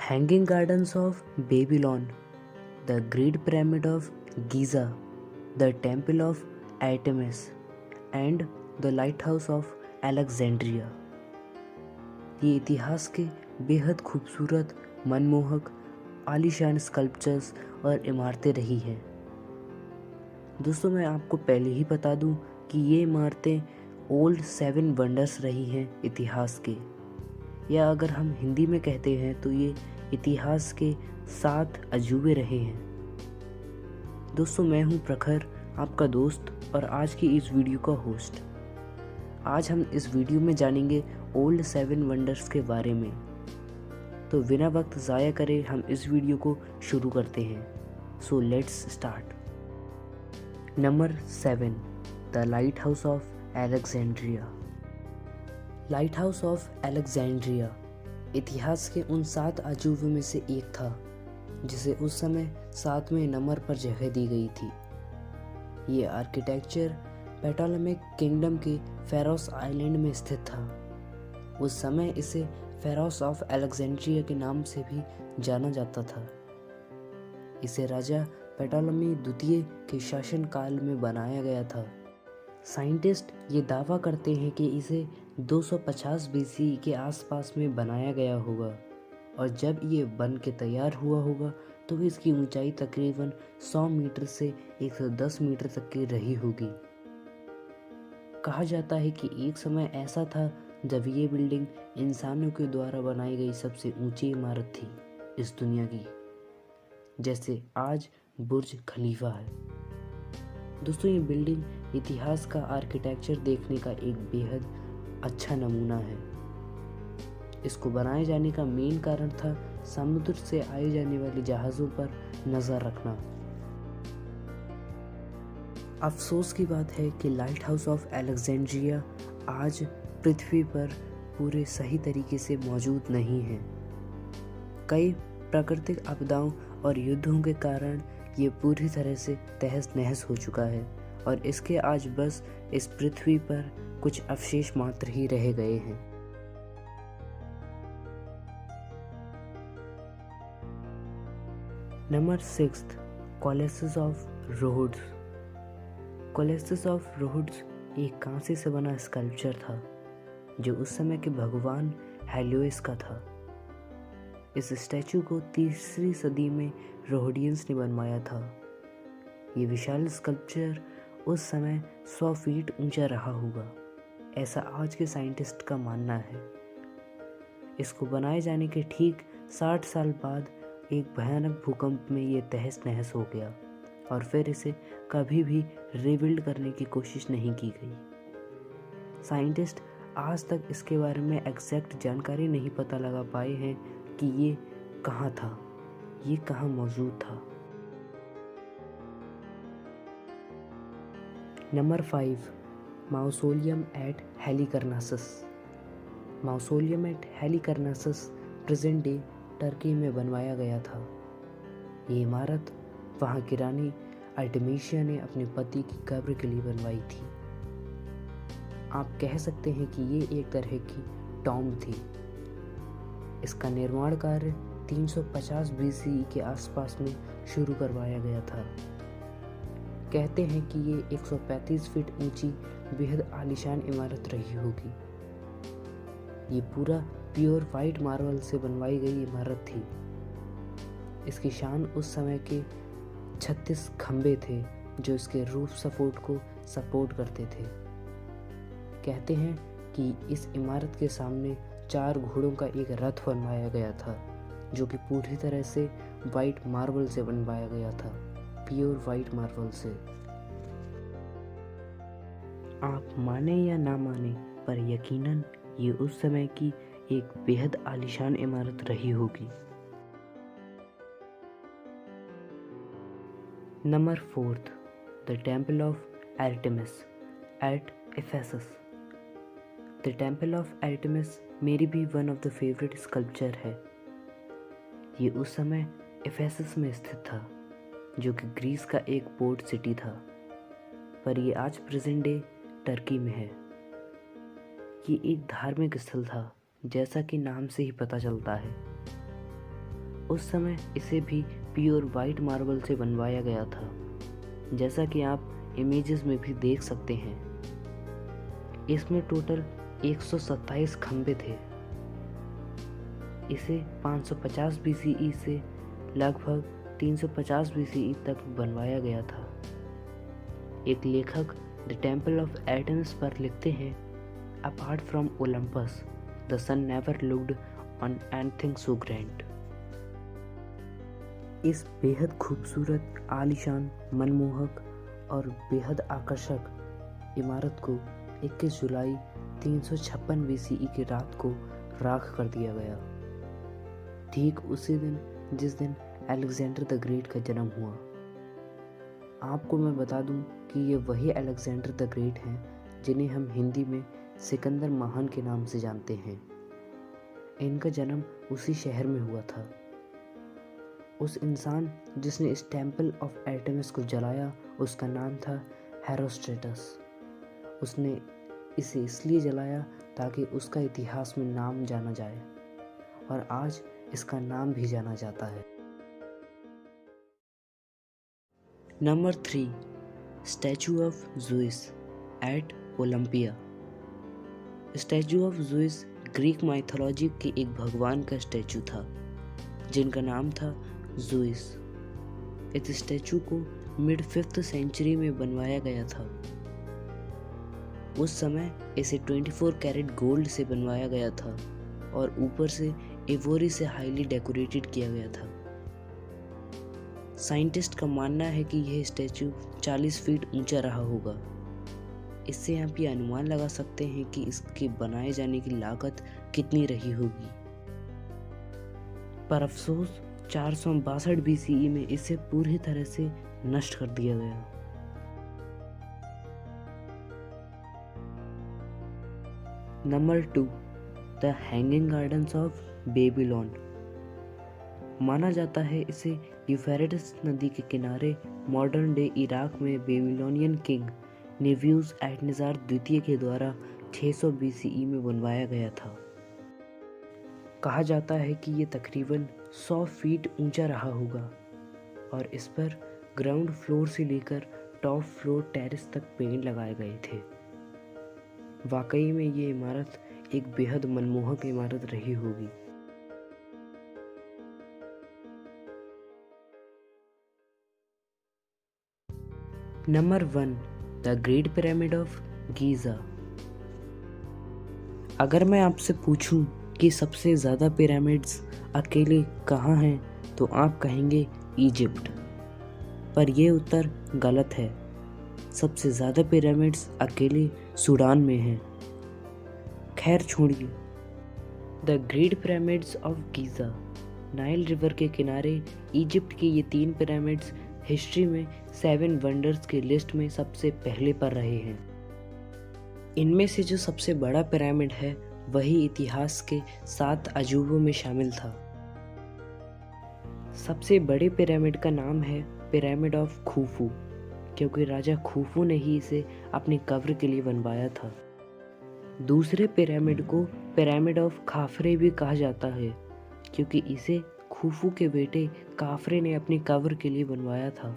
Hanging Gardens of Babylon, the Great Pyramid of Giza, the Temple of Artemis, and the Lighthouse of Alexandria। ये इतिहास के बेहद खूबसूरत, मनमोहक, आलीशान स्कल्पचर्स और इमारतें रही हैं। दोस्तों, मैं आपको पहले ही बता दूं कि ये इमारतें ओल्ड 7 वंडर्स रही हैं इतिहास के, या अगर हम हिंदी में कहते हैं तो ये इतिहास के 7 अजूबे रहे हैं। दोस्तों, मैं हूं प्रखर, आपका दोस्त और आज की इस वीडियो का होस्ट। आज हम इस वीडियो में जानेंगे ओल्ड 7 वंडर्स के बारे में। तो बिना वक्त ज़ाया करे हम इस वीडियो को शुरू करते हैं। So let's start. Number 7, the light house of Alexandria. Light house of Alexandria इतिहास के उन 7 अजूबों में से एक था, जिसे उस समय 7वें नंबर पर जगह दी गई थी। ये आर्किटेक्चर पेटोलेमिक किंगडम के फेरोस आइलैंड में स्थित था। उस समय इसे फेरोस ऑफ एलेक्जेंड्रिया के नाम से भी जाना जाता था। इसे राजा पेटोलेमी द्वितीय के शासनकाल में बनाया गया था। साइंटिस्ट ये दावा करते हैं कि इसे 250 बीसी के आसपास में बनाया गया होगा, और जब ये बन के तैयार हुआ होगा तो इसकी ऊंचाई तकरीबन 100 मीटर से 110 मीटर तक की रही होगी। कहा जाता है कि एक समय ऐसा था जब ये बिल्डिंग इंसानों के द्वारा बनाई गई सबसे ऊंची इमारत थी इस दुनिया की, जैसे आज बुर्ज खलीफा है। दोस्तों, ये बिल्डिंग इतिहास का आर्किटेक्चर देखने का एक बेहद अच्छा नमूना है। इसको बनाए जाने का मेन कारण था समुद्र से आए जाने वाले जहाज़ों पर नज़र रखना। अफसोस की बात है कि लाइट हाउस ऑफ एलेक्जेंड्रिया आज पृथ्वी पर पूरे सही तरीके से मौजूद नहीं है। कई प्राकृतिक आपदाओं और युद्धों के कारण ये पूरी तरह से तहस नहस हो चुका है, और इसके आज बस इस पृथ्वी पर कुछ अवशेष मात्र ही रह गए हैं। Number 6, Colossus of Rhodes. Colossus of Rhodes एक कांसे से बना स्कल्पचर था जो उस समय के भगवान हेलियोस का था। इस स्टैचू को 3वीं सदी में रोहडियंस ने बनवाया था। ये विशाल स्कल्पचर उस समय 100 फीट ऊंचा रहा होगा, ऐसा आज के साइंटिस्ट का मानना है। इसको बनाए जाने के ठीक 60 साल बाद एक भयानक भूकंप में ये तहस नहस हो गया, और फिर इसे कभी भी रिबिल्ड करने की कोशिश नहीं की गई। साइंटिस्ट आज तक इसके बारे में एग्जैक्ट जानकारी नहीं पता लगा पाए हैं कि ये कहाँ था, ये कहाँ मौजूद था। Number 5, mausoleum at Halicarnassus. Mausoleum at Halicarnassus present day Turkey में बनवाया गया था। ये इमारत वहाँ की रानी आर्टेमिशिया ने अपने पति की कब्र के लिए बनवाई थी। आप कह सकते हैं कि ये एक तरह की टॉम्ब थी। इसका निर्माण कार्य 350 बीसी के आसपास में शुरू करवाया गया था। कहते हैं कि ये 135 फीट ऊंची बेहद आलीशान इमारत रही होगी। ये पूरा प्योर वाइट मार्बल से बनवाई गई इमारत थी। इसकी शान उस समय के 36 खंबे थे जो इसके रूफ सपोर्ट को सपोर्ट करते थे। कहते हैं कि इस इमारत के सामने 4 घोड़ों का एक रथ बनवाया गया था, जो कि पूरी तरह से वाइट मार्बल से बनवाया गया था, प्योर वाइट मार्बल से। आप माने या ना माने, पर यकीनन ये उस समय की एक बेहद आलीशान इमारत रही होगी। Number 4, the temple of Artemis at Ephesus. The temple of Artemis मेरी भी one of the favourite sculpture है। ये उस समय एफेसस में स्थित था, जो कि ग्रीस का एक पोर्ट सिटी था, पर ये आज प्रेजेंट डे टर्की में है। ये एक धार्मिक स्थल था, जैसा कि नाम से ही पता चलता है। उस समय इसे भी प्योर वाइट मार्बल से बनवाया गया था, जैसा कि आप इमेजेस में भी देख सकते हैं। इसमें टोटल 127 खंभे थे। इसे 550 BCE से लगभग 350 BCE तक बनवाया गया था। एक लेखक द टेम्पल ऑफ एथेंस पर लिखते हैं, apart from Olympus the sun never looked on anything so grand. इस बेहद खूबसूरत, आलीशान, मनमोहक और बेहद आकर्षक इमारत को 21 जुलाई 356 BCE की रात को राख कर दिया गया, ठीक उसी दिन जिस दिन अलेक्जेंडर द ग्रेट का जन्म हुआ। आपको मैं बता दूं कि ये वही अलेक्जेंडर द ग्रेट हैं जिन्हें हम हिंदी में सिकंदर महान के नाम से जानते हैं। इनका जन्म उसी शहर में हुआ था। उस इंसान जिसने इस टेम्पल ऑफ आर्टेमिस को जलाया, उसका नाम था हेरोस्ट्रेटस। उसने इसे इसलिए जलाया ताकि उसका इतिहास में नाम जाना जाए, और आज इसका नाम भी जाना जाता है। Number 3, statue of Zeus at Olympia. Statue of Zeus Greek mythology के एक भगवान का स्टैचू था जिनका नाम था ज़्यूस। इस स्टैचू को मिड 5th सेंचुरी में बनवाया गया था। उस समय इसे 24 कैरेट गोल्ड से बनवाया गया था और ऊपर से इवोरी से हाईली डेकोरेटेड किया गया था। साइंटिस्ट का मानना है कि यह स्टैचू 40 फीट ऊंचा रहा होगा। इससे आप ये अनुमान लगा सकते हैं कि इसके बनाए जाने की लागत कितनी रही होगी। पर अफसोस 462 BCE में इसे पूरी तरह से नष्ट कर दिया गया। Number 2, the hanging gardens of Babylon. माना जाता है इसे यूफ्रेटिस नदी के किनारे मॉडर्न डे इराक में बेबीलोनियन किंग नेब्यूज एडनेज़ार द्वितीय के द्वारा 600 BCE में बनवाया गया था। कहा जाता है कि ये तकरीबन 100 फीट ऊंचा रहा होगा और इस पर ग्राउंड फ्लोर से लेकर टॉप फ्लोर टेरेस तक पेड़ लगाए गए थे। वाकई में ये इमारत एक बेहद मनमोहक इमारत रही होगी। Number 1, the great pyramid of Giza. अगर मैं आपसे पूछूं कि सबसे ज़्यादा पिरामिड्स अकेले कहाँ हैं तो आप कहेंगे इजिप्ट, पर यह उत्तर गलत है। सबसे ज़्यादा पिरामिड्स अकेले सूडान में हैं। खैर छोड़िए। The great pyramids of Giza Nile river के किनारे इजिप्ट के ये 3 पिरामिड्स हिस्ट्री में 7 वंडर्स की लिस्ट में सबसे पहले पर रहे हैं। इनमें से जो सबसे बड़ा पिरामिड है वही इतिहास के 7 अजूबों में शामिल था। सबसे बड़े पिरामिड का नाम है पिरामिड ऑफ खूफू, क्योंकि राजा खूफू ने ही इसे अपने कब्र के लिए बनवाया था। दूसरे पिरामिड को पिरामिड ऑफ खाफरे भी कहा जाता है, क्योंकि इसे खूफू के बेटे काफरे ने अपनी कब्र के लिए बनवाया था।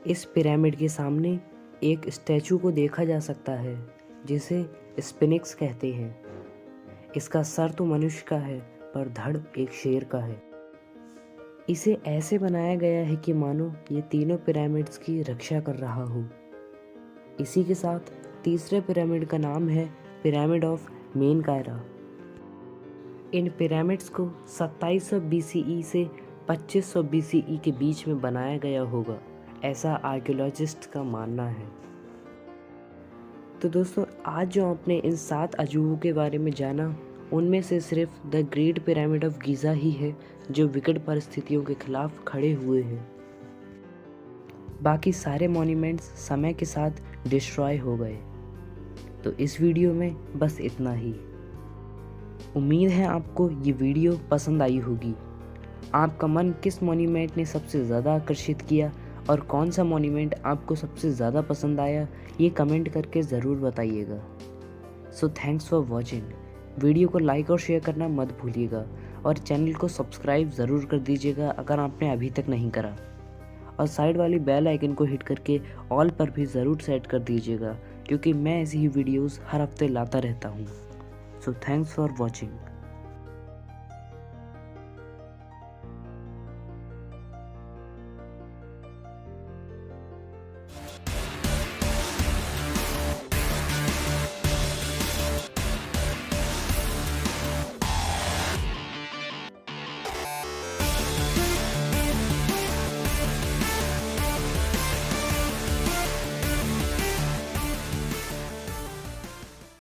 इस पिरामिड के सामने एक स्टैचू को देखा जा सकता है जिसे स्फिंक्स कहते हैं। इसका सर तो मनुष्य का है पर धड़ एक शेर का है। इसे ऐसे बनाया गया है कि मानो ये तीनों पिरामिड्स की रक्षा कर रहा हो। इसी के साथ तीसरे पिरामिड का नाम है पिरामिड ऑफ मेनकायरा। इन पिरामिड्स को 2700 BCE से 2500 BCE के बीच में बनाया गया होगा, ऐसा आर्कियोलॉजिस्ट का मानना है। तो दोस्तों, आज जो आपने इन 7 अजूबों के बारे में जाना, उनमें से सिर्फ the great pyramid of Giza ही है जो विकट परिस्थितियों के खिलाफ खड़े हुए हैं। बाकी सारे मॉन्यूमेंट्स समय के साथ डिस्ट्रॉय हो गए। तो इस वीडियो में बस इतना ही। उम्मीद है आपको ये वीडियो पसंद आई होगी। आपका मन किस मॉन्यूमेंट ने सबसे ज़्यादा आकर्षित किया और कौन सा मॉन्यूमेंट आपको सबसे ज़्यादा पसंद आया, ये कमेंट करके ज़रूर बताइएगा। So thanks for watching. Video को लाइक और शेयर करना मत भूलिएगा और चैनल को सब्सक्राइब ज़रूर कर दीजिएगा अगर आपने अभी तक नहीं करा, और साइड वाली बेल आइकन को हिट करके ऑल पर भी ज़रूर सेट कर दीजिएगा, क्योंकि मैं ऐसी ही वीडियोस हर हफ्ते लाता रहता हूँ। So thanks for watching.